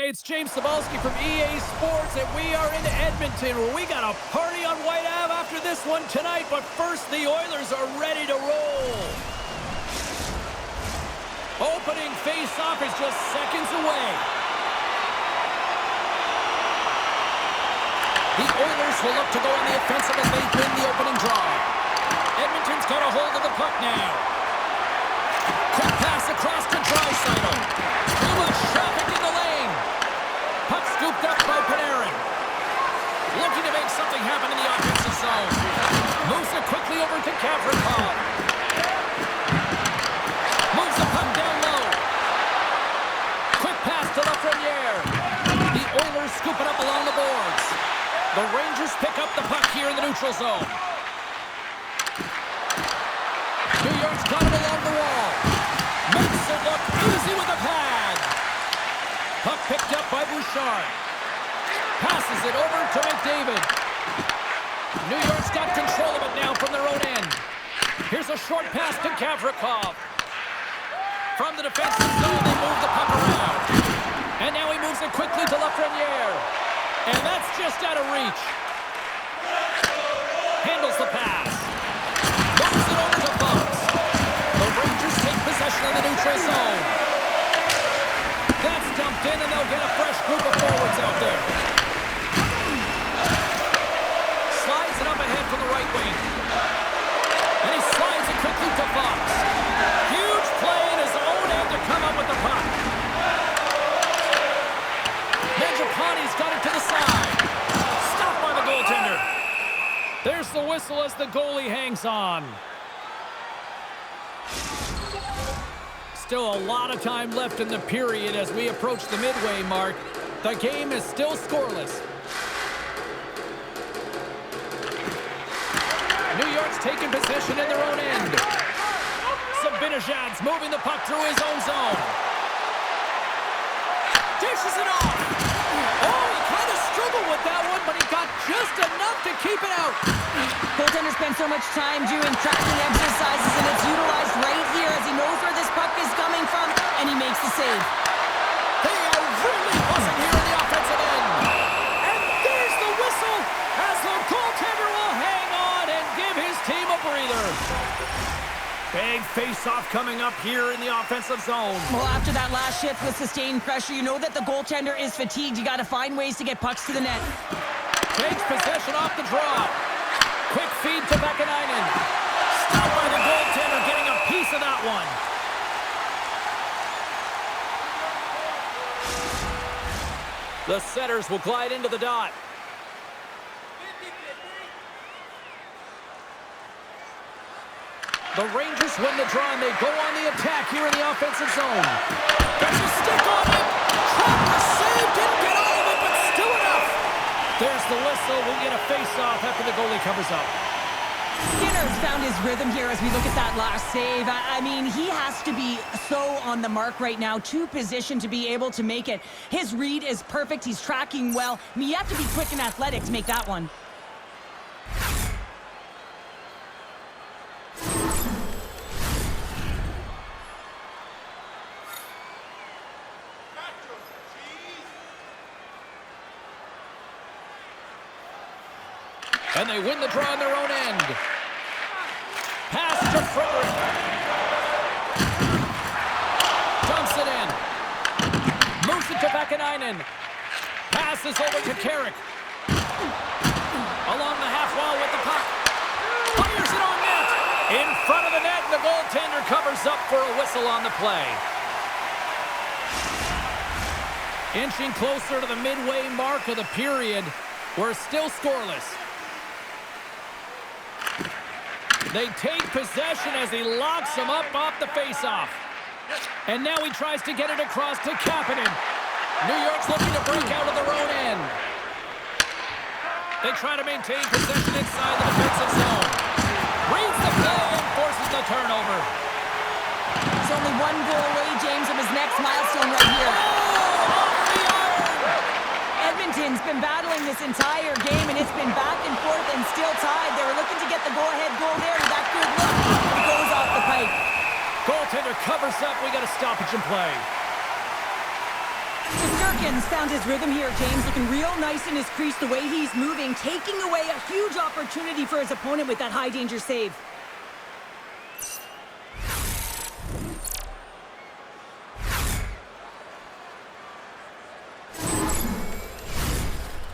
Hey, it's James Cebulski from EA Sports, and we are in Edmonton, where we got a party on White Ave after this one tonight. But first, the Oilers are ready to roll. Opening face-off is just seconds away. The Oilers will look to go on the offensive as they win the opening draw. Edmonton's got a hold of the puck now. Quick pass across to Draisaitl. Too much traffic in the lane. Puck scooped up by Panarin. Looking to make something happen in the offensive zone. Moves it quickly over to Gavrikov. Moves the puck down low. Quick pass to Lafreniere. The Oilers scoop it up along the boards. The Rangers pick up the puck here in the neutral zone. New York's got it along the wall. Makes it look easy with a pad. Puck picked up by Bouchard. Passes it over to McDavid. New York's got control of it now from their own end. Here's a short pass to Gavrikov. From the defensive zone, they move the puck around. And now he moves it quickly to Lafreniere. And that's just out of reach. Handles the pass. Moves it over to Fox. The Rangers take possession of the neutral zone. That's dumped in, and they'll get a fresh group of forwards out there. Slides it up ahead from the right wing. And he slides it quickly to Fox. Huge play in his own end to come up with the puck. Mangiapane's got it to the side. Stopped by the goaltender. There's the whistle as the goalie hangs on. Still a lot of time left in the period as we approach the midway mark. The game is still scoreless. New York's taking possession in their own end. Zibanejad's moving the puck through his own zone. Dishes it off. Oh, he kind of struggled with that one, but he got just enough to keep it out. Goaltender spent so much time doing tracking exercises, and it's utilized right here as he knows where this puck is coming from, and he makes the save. They are really buzzing here in the offensive end. And there's the whistle as the goaltender will hang on and give his team a breather. Big face-off coming up here in the offensive zone. Well, after that last shift with sustained pressure, you know that the goaltender is fatigued. You got to find ways to get pucks to the net. Takes possession off the draw. Quick feed to Vakanainen. Stopped by the goaltender, getting a piece of that one. The setters will glide into the dot. The Rangers win the draw, and they go on the attack here in the offensive zone. There's a stick on it. Trapped the save. Didn't get all of it, but still enough. There's the whistle. We'll get a face-off after the goalie covers up. Skinner's found his rhythm here as we look at that last save. I mean, he has to be so on the mark right now, to position to be able to make it. His read is perfect. He's tracking well. I mean, you have to be quick and athletic to make that one. And they win the draw on their own end. Pass to Frederick. Dumps it in. Moves it to Vakanainen. Passes over to Carrick. Along the half wall with the puck. Fires it on net. In front of the net, the goaltender covers up for a whistle on the play. Inching closer to the midway mark of the period. We're still scoreless. They take possession as he locks him up off the faceoff. And now he tries to get it across to Kapanen. New York's looking to break out of their own end. They try to maintain possession inside the defensive zone. Reads the play and forces the turnover. It's only one goal away, James, from his next milestone right here. Oh, off the iron! Edmonton's been battling this entire game, and it's been back and forth and still tied. They were looking to get the go-ahead goal there. That good look. It goes off the pipe. Goaltender covers up. We got a stoppage in play. Shesterkin's found his rhythm here, James. Looking real nice in his crease, the way he's moving, taking away a huge opportunity for his opponent with that high-danger save.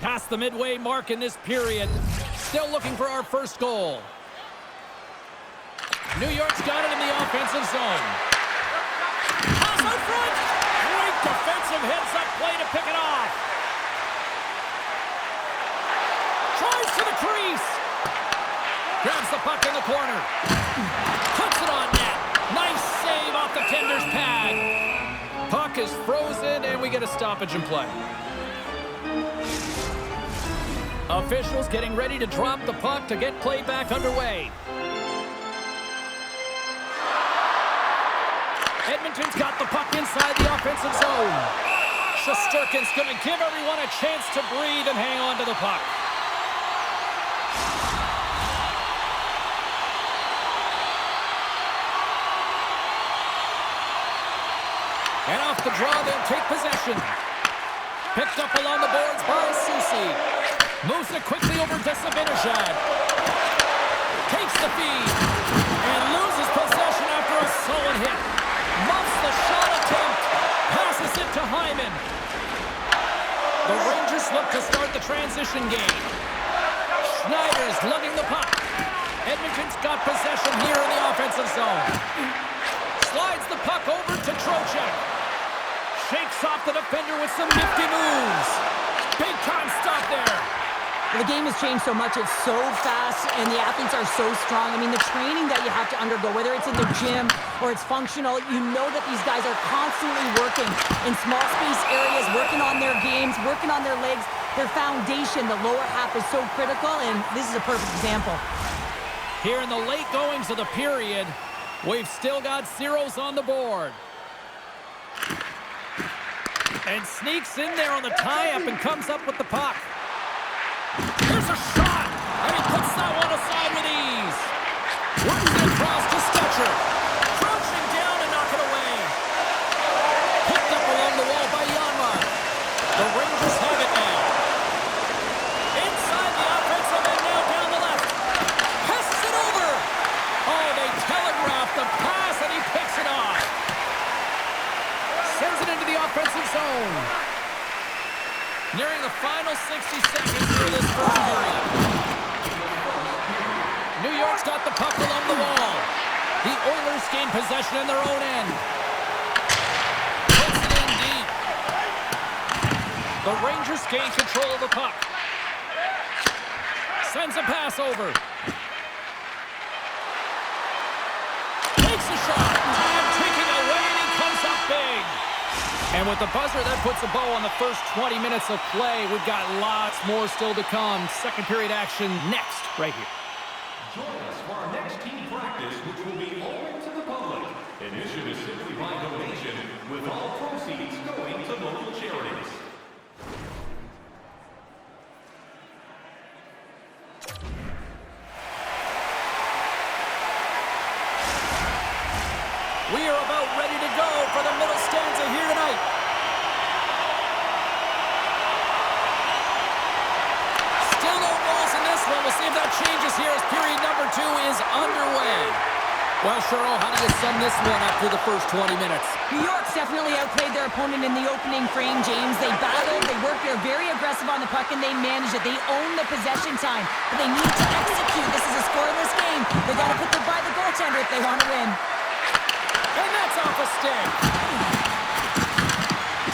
Past the midway mark in this period. Still looking for our first goal. New York's got it in the offensive zone. Pass out front! Great defensive heads-up play to pick it off. Tries to the crease. Grabs the puck in the corner. Puts it on net. Nice save off the tender's pad. Puck is frozen, and we get a stoppage in play. Officials getting ready to drop the puck to get play back underway. Edmonton's got the puck inside the offensive zone. Shesterkin's going to give everyone a chance to breathe and hang on to the puck. And off the draw, they'll take possession. Picked up along the boards by Susie. Moves it quickly over to Sabinishad. Takes the feed. And loses possession after a solid hit. Muffs the shot attempt. Passes it to Hyman. The Rangers look to start the transition game. Schneider's lugging the puck. Edmonton's got possession here in the offensive zone. Slides the puck over to Trocheck. Shakes off the defender with some nifty moves. Big time stop there. The game has changed so much. It's so fast, and the athletes are so strong. I mean, the training that you have to undergo, whether it's in the gym or it's functional, you know that these guys are constantly working in small space areas, working on their games, working on their legs. Their foundation, the lower half, is so critical, and this is a perfect example. Here in the late goings of the period, we've still got zeros on the board. And sneaks in there on the tie-up and comes up with the puck. Here's a shot, and he puts that one aside with ease. Works it across to Stetcher. Crouching down and knock it away. Picked up along the wall by Janmark. The Rangers have it now. Inside the offensive end now down the left. Passes it over. Oh, they telegraph the pass, and he picks it off. Sends it into the offensive zone. Nearing the final 60 seconds here this first period. New York's got the puck along the wall. The Oilers gain possession in their own end. Puts it in deep. The Rangers gain control of the puck. Sends a pass over. Takes a shot. And taking away, and he comes up big. And with the buzzer, that puts a bow on the first 20 minutes of play. We've got lots more still to come. Second period action next, right here. Join us for our next team practice, which will be open to the public. Admission is simply by donation, with all proceeds going to local charities. We are about ready to go for the middle stanza here tonight. Still no goals in this one. We'll see if that changes here as period number 2 is underway. Well, Cheryl, how do you sum this one up through the first 20 minutes? New York's definitely outplayed their opponent in the opening frame, James. They battled, they worked, they're very aggressive on the puck, and they managed it. They own the possession time, but they need to execute. This is a scoreless game. They got to put them by the goaltender if they want to win. And that's off a stick.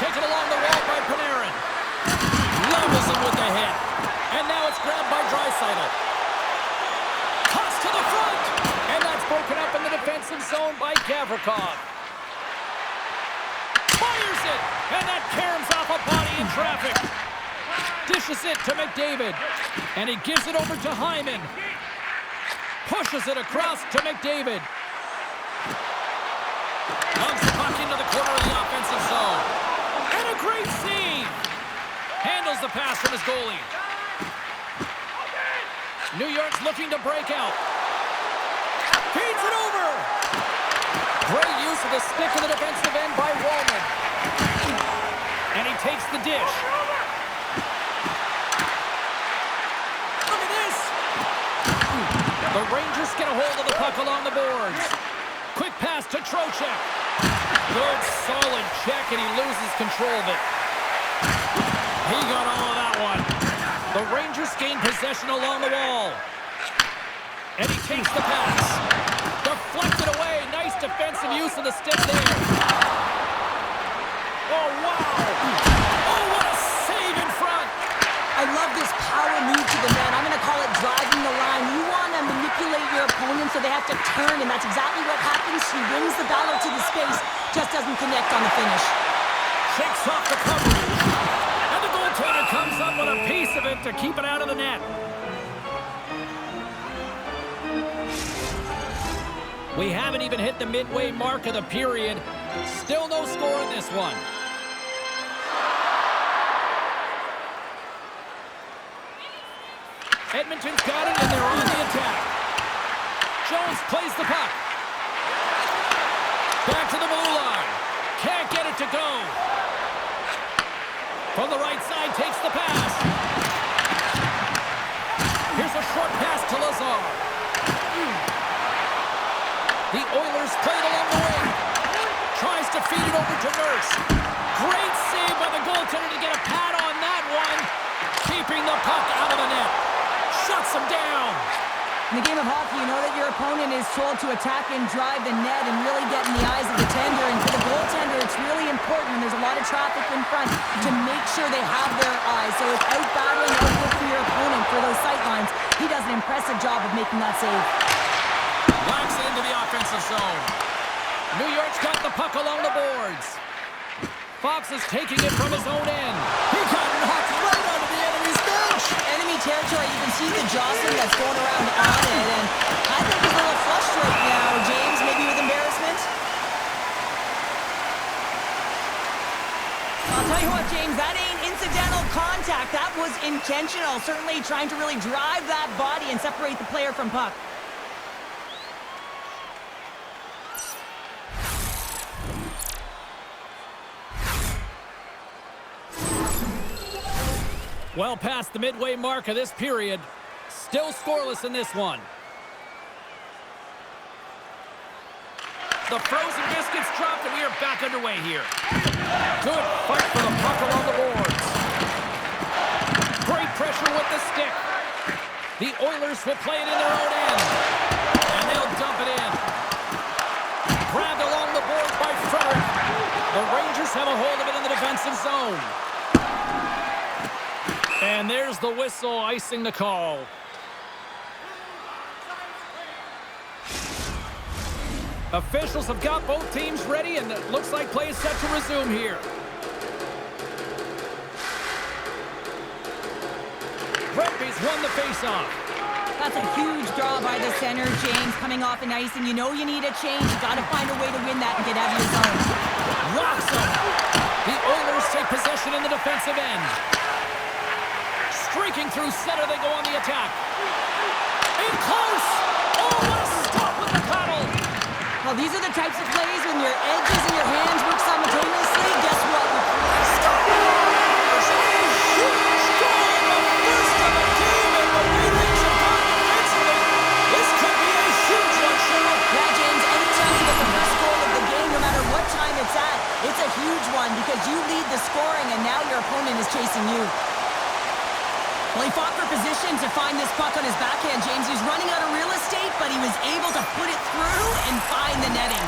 Taken along the wall by Panarin. Levels him with the hit. And now it's grabbed by Draisaitl. Toss to the front. And that's broken up in the defensive zone by Gavrikov. Fires it. And that caroms off a body in traffic. Dishes it to McDavid. And he gives it over to Hyman. Pushes it across to McDavid. Comes the puck into the corner of the offensive zone. And a great save. Handles the pass from his goalie. New York's looking to break out. Feeds it over. Great use of the stick in the defensive end by Wallman. And he he takes the dish. Look at this! The Rangers get a hold of the puck along the boards. Quick pass to Trocheck. Good, solid check, and he loses control of it. He got all of that one. The Rangers gain possession along the wall. And he takes the pass. Deflected away. Nice defensive use of the stick there. Oh, wow. Oh, what a save in front. I love this power move to the net. I'm going to call it driving the line. You want to manipulate your opponent so they have to turn, and that's exactly what happens. He wins the battle to the space, just doesn't connect on the finish. Shakes off the coverage. And the goaltender comes up with a piece of it to keep it out of the net. We haven't even hit the midway mark of the period. Still no score in this one. Edmonton's got it, and they're on the attack. Jones plays the puck. Back to the blue line. Can't get it to go. From the right side, takes the pass. Here's a short pass to Lazar. The Oilers play it along the wing. Tries to feed it over to Nurse. Great save by the goaltender to get a pad on that one. Keeping the puck out of the net. Shuts him down. In the game of hockey, you know that your opponent is told to attack and drive the net and really get in the eyes of the tender. And for the goaltender, it's really important when there's a lot of traffic in front to make sure they have their eyes. So it's out-battling, out-looking your opponent for those sight lines. He does an impressive job of making that save. Locks it into the offensive zone. New York's got the puck along the boards. Fox is taking it from his own end. He got knocked right onto the enemy's bench. Enemy territory, you can see the jostling that's going around on it. And I think he's a little flushed right now, James, maybe with embarrassment. I'll tell you what, James, that ain't incidental contact. That was intentional. Certainly trying to really drive that body and separate the player from puck. Well past the midway mark of this period. Still scoreless in this one. The frozen biscuits dropped, and we are back underway here. Good fight for the puck along the boards. Great pressure with the stick. The Oilers will play it in their own end. And they'll dump it in. Grabbed along the boards by Frederick. The Rangers have a hold of it in the defensive zone. And there's the whistle icing the call. Officials have got both teams ready, and it looks like play is set to resume here. Redby's won the faceoff. That's a huge draw by the center, James, coming off an ice, and you know you need a change. You got to find a way to win that and get out of your zone. Rocks him. The Oilers take possession in the defensive end. Streaking through center, they go on the attack. In close! Oh, what a stop with the paddle! Well, these are the types of plays when your edges and your hands work simultaneously. Guess what? This could be a huge one, Cheryl. Yeah, James, anytime you get the first goal of the game, no matter what time it's at, it's a huge one because you lead the scoring and now your opponent is chasing you. Well, he fought for position to find this puck on his backhand, James. He's running out of real estate, but he was able to put it through and find the netting.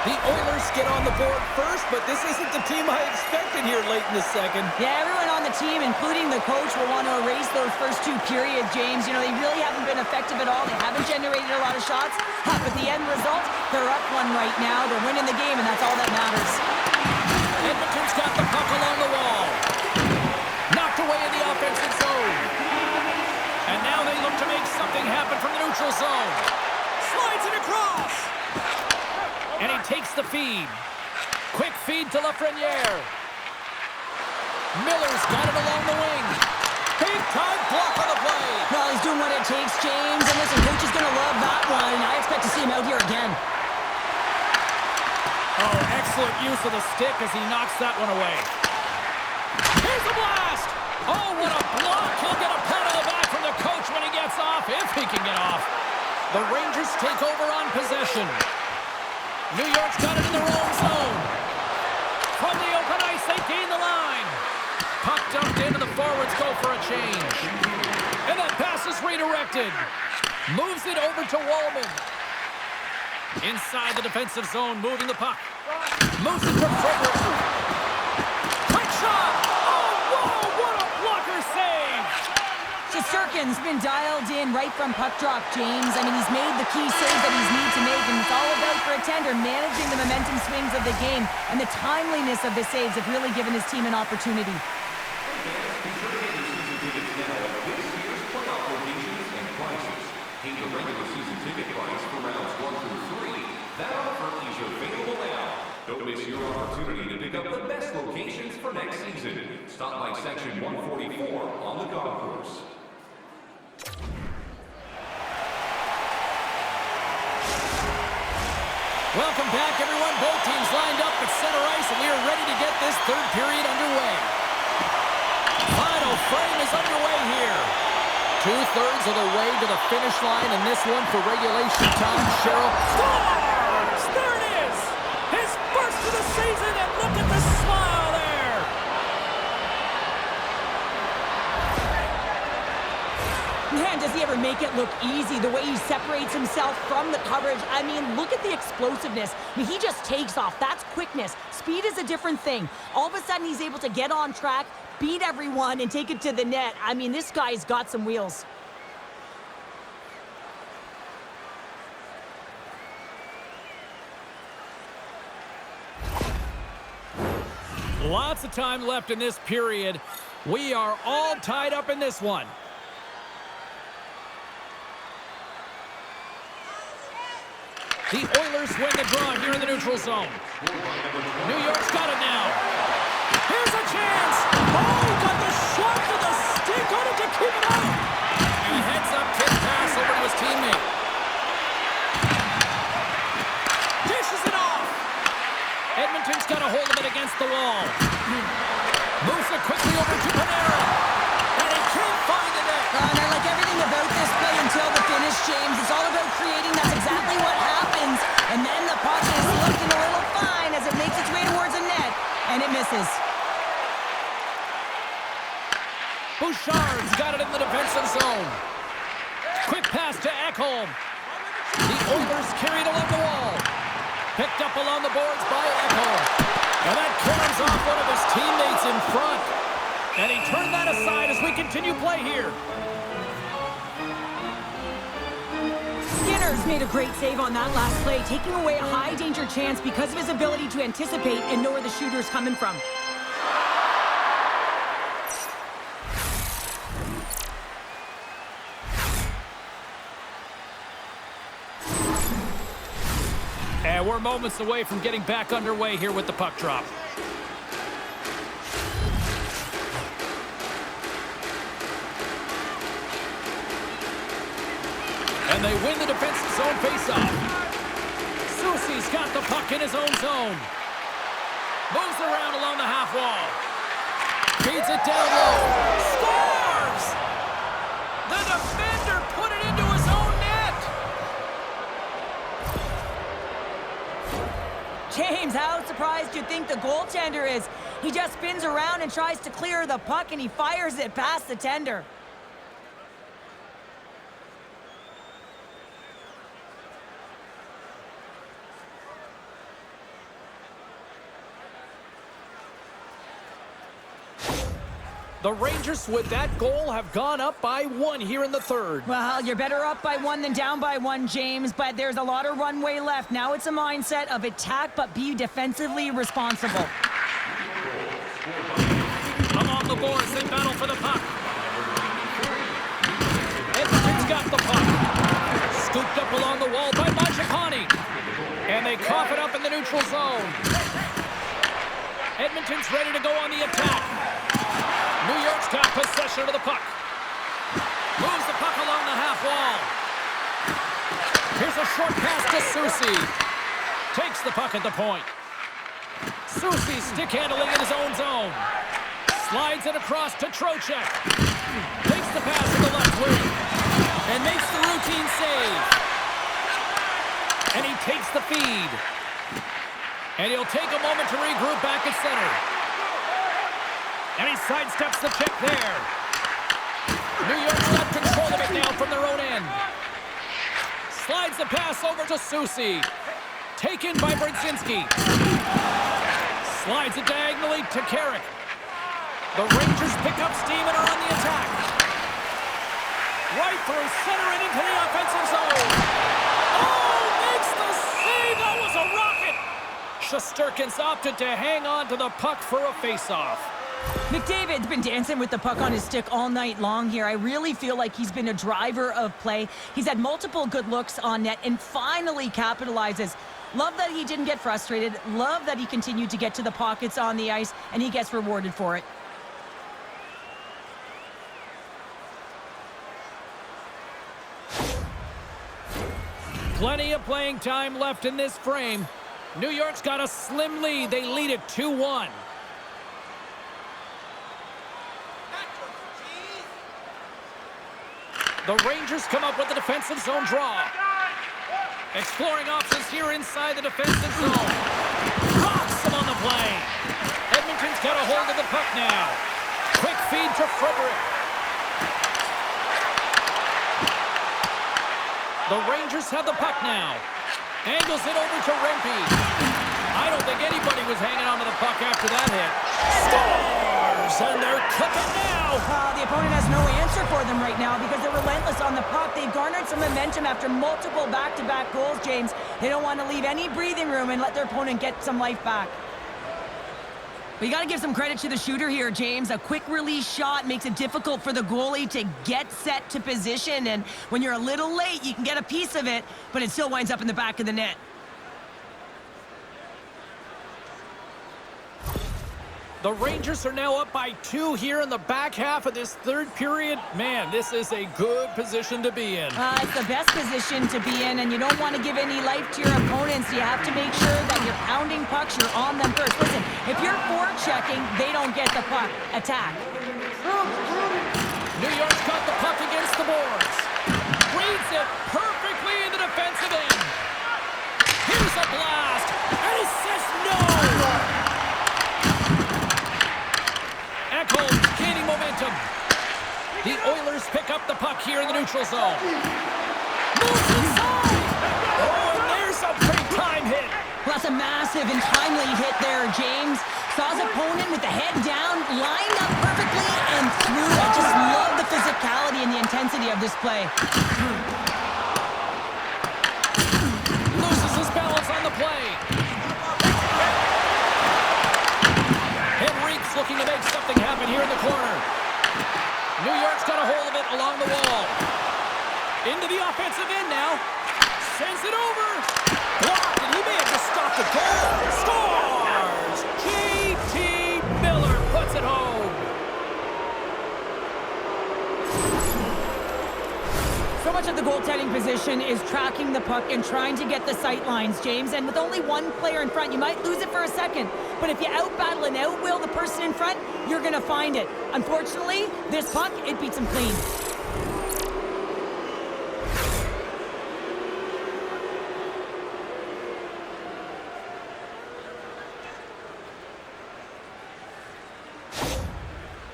The Oilers get on the board first, but this isn't the team I expected here late in the second. Yeah, everyone on the team, including the coach, will want to erase those first two periods, James. You know, they really haven't been effective at all. They haven't generated a lot of shots. But the end result, they're up one right now. They're winning the game, and that's all that matters. Edmonton's got the puck along the wall. Knocked away in the offensive zone. And now they look to make something happen from the neutral zone. Slides it across. And he takes the feed. Quick feed to Lafreniere. Miller's got it along the wing. Big-time block on the play. Well, he's doing what it takes, James. And listen, coach is going to love that one. I expect to see him out here again. Oh, excellent use of the stick as he knocks that one away. Here's the blast! Oh, what a block! He'll get a pat on the back from the coach when he gets off, if he can get off. The Rangers take over on possession. New York's got it in their own zone. From the open ice, they gain the line. Puck dumped in, and the forwards go for a change. And that pass is redirected. Moves it over to Wallman. Inside the defensive zone, moving the puck. Moves it to Frederick. Quick shot! Oh, whoa, what a blocker save! Shesterkin's been dialed in right from puck drop, James. I mean, he's made the key save that he's need to make, and it's all about for a tender managing the momentum swings of the game, and the timeliness of the saves have really given his team an opportunity. Don't miss your opportunity to pick up the best locations for next season. Stop by section 144 on the concourse. Welcome back, everyone. Both teams lined up at center ice, and we are ready to get this third period underway. Final frame is underway here. 2/3 of the way to the finish line, and this one for regulation time. Cheryl scores! There it is! His first of the season, and look at the smile there! Man, does he ever make it look easy, the way he separates himself from the coverage. I mean, look at the explosiveness. I mean, he just takes off. That's quickness. Speed is a different thing. All of a sudden, he's able to get on track, beat everyone, and take it to the net. I mean, this guy's got some wheels. Lots of time left in this period. We are all tied up in this one. The Oilers win the draw here in the neutral zone. New York's got it now. Here's a chance. Oh, got the shot to the stick on it to keep it out. And a heads-up kick pass over to his teammate. Dishes it off. Edmonton's got a hold of it against the wall. Moves it quickly over to Panera. And he can't find the net. And I like everything about this play until the finish, James. It's all about creating. That's exactly what happens. And then the puck is looking a little fine as it makes its way towards the net. And it misses. Bouchard's got it in the defensive zone. Quick pass to Ekholm. The Oilers carried along the wall. Picked up along the boards by Ekholm. And that corners off one of his teammates in front. And he turned that aside as we continue play here. Skinner's made a great save on that last play, taking away a high-danger chance because of his ability to anticipate and know where the shooter's coming from. And we're moments away from getting back underway here with the puck drop. And they win the defensive zone faceoff. Soucy's got the puck in his own zone. Moves around along the half wall. Feeds it down low. Scores! The defender put it into his own net. James, how surprised do you think the goaltender is? He just spins around and tries to clear the puck, and he fires it past the tender. The Rangers, with that goal, have gone up by 1 here in the third. Well, you're better up by 1 than down by 1, James, but there's a lot of runway left. Now it's a mindset of attack, but be defensively responsible. Along the boards, they battle for the puck. Edmonton's got the puck. Scooped up along the wall by Machapani. And they cough it up in the neutral zone. Edmonton's ready to go on the attack. New York's got possession of the puck. Moves the puck along the half wall. Here's a short pass to Soucy. Takes the puck at the point. Soucy stick handling in his own zone. Slides it across to Trocheck. Takes the pass to the left wing. And makes the routine save. And he takes the feed. And he'll take a moment to regroup back at center. And he sidesteps the check there. New York's got control of it now from their own end. Slides the pass over to Soucy. Taken by Brzezinski. Slides it diagonally to Carrick. The Rangers pick up steam and are on the attack. Right through center and into the offensive zone. Oh, makes the save. That was a rocket. Shesterkin's opted to hang on to the puck for a faceoff. McDavid's been dancing with the puck on his stick all night long here. I really feel like he's been a driver of play. He's had multiple good looks on net and finally capitalizes. Love that he didn't get frustrated. Love that he continued to get to the pockets on the ice, and he gets rewarded for it. Plenty of playing time left in this frame. New York's got a slim lead. They lead it 2-1. The Rangers come up with the defensive zone draw. Exploring options here inside the defensive zone. Rocks him on the play. Edmonton's got a hold of the puck now. Quick feed to Frederick. The Rangers have the puck now. Angles it over to Rempe. I don't think anybody was hanging on to the puck after that hit. Scores! And they're cooking now. The opponent has no answer for them right now because they're relentless on the puck. They've garnered some momentum after multiple back-to-back goals, James. They don't want to leave any breathing room and let their opponent get some life back. But you got to give some credit to the shooter here, James. A quick release shot makes it difficult for the goalie to get set to position. And when you're a little late, you can get a piece of it, but it still winds up in the back of the net. The Rangers are now up by 2 here in the back half of this third period. Man, this is a good position to be in. It's the best position to be in, and you don't want to give any life to your opponents. You have to make sure that you're pounding pucks, you're on them first. Listen, if you're forechecking, they don't get the puck. Attack. New York's got the puck against the boards. Reads it perfectly in the defensive end. Here's a blast, and he says no! Ekholm gaining momentum. The Oilers pick up the puck here in the neutral zone. Moves inside! Oh, and there's a big-time hit. Well, that's a massive and timely hit there, James. Saw his opponent with the head down, lined up perfectly, and threw. I just love the physicality and the intensity of this play. Loses his balance on the play. Henrique's looking to make something happen here in the corner. New York's got a hold of it along the wall. Into the offensive end now. Sends it over. Blocked, and he may have just stopped the goal. Scores! J.T. Miller puts it home. So much of the goaltending position is tracking the puck and trying to get the sight lines, James. And with only one player in front, you might lose it for a second. But if you out-battle and out-will the person in front, you're going to find it. Unfortunately, this puck, it beats him clean.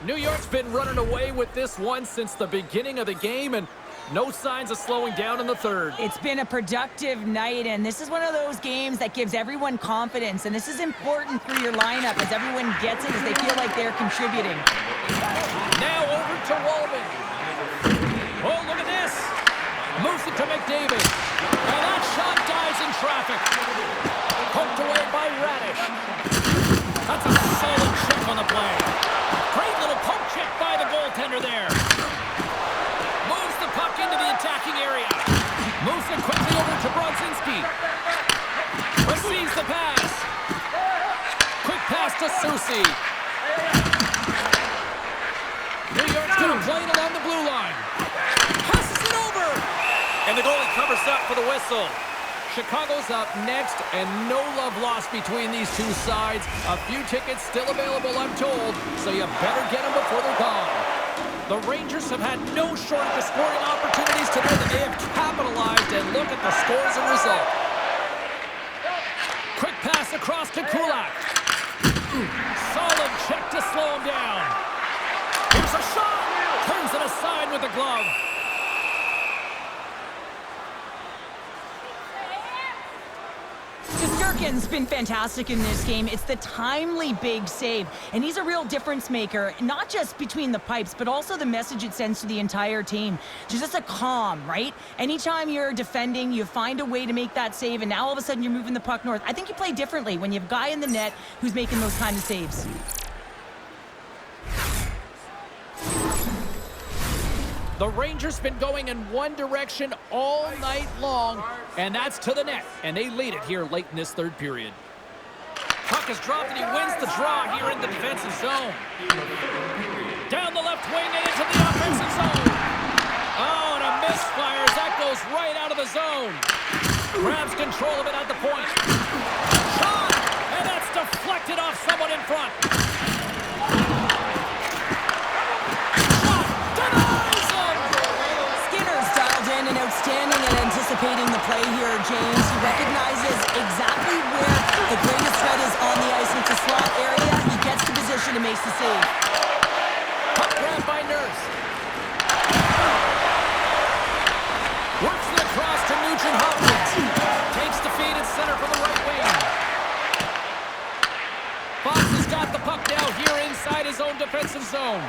New York's been running away with this one since the beginning of the game, and no signs of slowing down in the third. It's been a productive night, and this is one of those games that gives everyone confidence, and this is important for your lineup as everyone gets it, as they feel like they're contributing. Now over to Walman. Oh, look at this. Moves it to McDavid. And that shot dies in traffic. Poked away by Radish. That's a solid chip on the play. Great little poke check by the goaltender there. Moves the puck into the attacking area. Moves it quickly over to Brzezinski. Receives the pass. Quick pass to Soucy. going to play it along the blue line. Passes it over. And the goalie covers up for the whistle. Chicago's up next, and no love lost between these two sides. A few tickets still available, I'm told, so you better get them before they're gone. The Rangers have had no shortage of scoring opportunities today that they have capitalized, and look at the scores and result. Quick pass across to Kulak. Solid check to slow him down. Here's a shot. Turns it aside with the glove. Shesterkin's been fantastic in this game. It's the timely big save, and he's a real difference maker, not just between the pipes, but also the message it sends to the entire team. Just a calm, right? Anytime you're defending, you find a way to make that save, and now all of a sudden you're moving the puck north. I think you play differently when you have a guy in the net who's making those kind of saves. The Rangers been going in one direction all night long, and that's to the net. And they lead it here late in this third period. Puck is dropped, and he wins the draw here in the defensive zone. Down the left wing and into the offensive zone. Oh, and a misfire as that goes right out of the zone. Grabs control of it at the point. Shot! And that's deflected off someone in front. Outstanding at anticipating the play here, James. He recognizes exactly where the greatest threat is on the ice. It's a slot area. He gets to position and makes the save. Puck grab by Nurse. Works it across to Nugent Hopkins. Takes the feed and center for the right wing. Fox has got the puck now here inside his own defensive zone.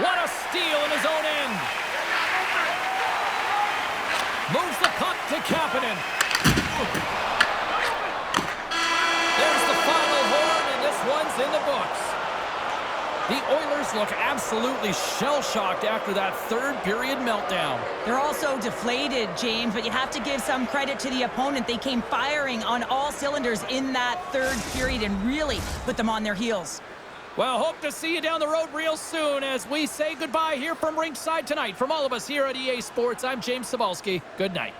What a steal in his own end. Moves the puck to Kapanen. There's the final horn, and this one's in the books. The Oilers look absolutely shell-shocked after that third period meltdown. They're also deflated, James, but you have to give some credit to the opponent. They came firing on all cylinders in that third period and really put them on their heels. Well, hope to see you down the road real soon as we say goodbye here from ringside tonight. From all of us here at EA Sports, I'm James Cebulski. Good night.